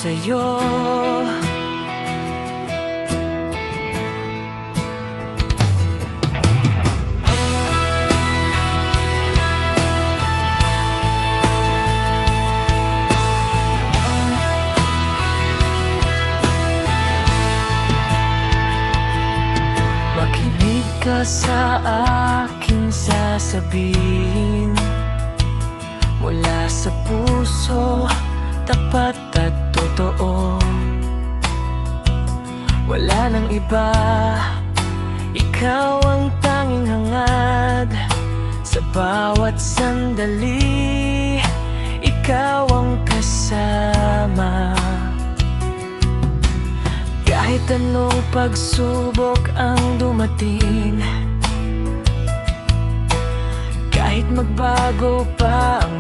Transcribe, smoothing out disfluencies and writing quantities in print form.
sa'yo. Makinig ka sa aking sasabihin, mula sa puso, tapat at totoo. Wala nang iba, ikaw ang tanging hangad. Sa bawat sandali, ikaw ang kasama. Kahit anong pagsubok ang dumating, kahit magbago pa ang